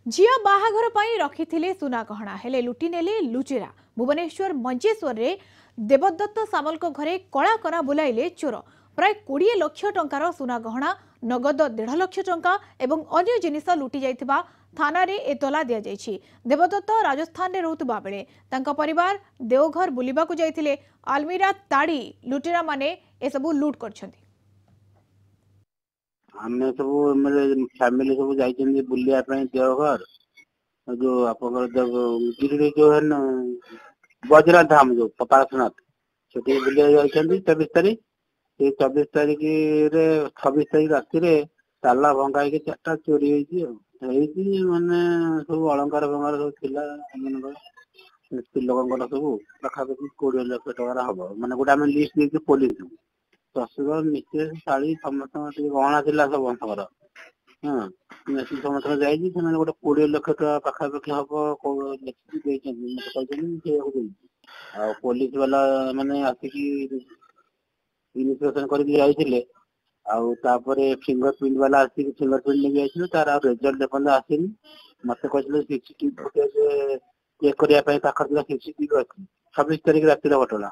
झिया बाहाघर पाई रखिथिले सुना गहना हेले लुटी नेले लुचेरा। भुवनेश्वर मंजेश्वर रे देवदत्त सामल घरे कला कना बुलाइले चोर। प्राय 20 लाख टंकार सुना गहना नगद 1.5 लाख टंका एवं अन्य जिनिस लुटी जाइथिबा थाना रे एतला दिया जाइछि। देवदत्त राजस्थान रे रहउतबा बेले तांका परिवार देवघर बुलिबाकू जाइथिले। आलमीरा ताड़ी लुटेरा माने ए सबु लूट करछन्ति। आमे सब मेरे फैमिली सब जाइछन्ति बुलिया पई देवघर जो आपन गिरिडि जो है न बजरा धाम जो पार्श्वनाथ सेठी बुलिया जाइछन्ति 24 तारीख से 24 तारीख रे 26 तारीख राति रे ताला भंगा के चारटा चोरी होइछि माने सब अलंकार भंगार सब थिला हमनकर लोकंकर सब पाखापाखि 20 लाख टका हबो माने गोटा हम लिस्ट देछि पुलिस ससुर मिसेस शाली समस्त गहना थिला सब अंतर हाँ मेसी समस्त जाइछि ସେମାନେ ଗୋଟେ 20 लाख टका पाखापाखि हबो लिखि ଦେଇଛନ୍ତି ମତେ କହିଛନ୍ତି ସେ ଆଉ पुलिस वाला माने आसिकी इन्वेस्टिगेशन करके जाइथिले आउ तापरे फिंगरप्रिंट वाला आसिकी फिंगरप्रिंट ले जाइथिले तार रिजल्ट देखन आसिनी मते कहले सीसीटीवी फुटेज चेक करिया पई पाखर सीसीटीवी अछि 26 तारिख राति रे घटना।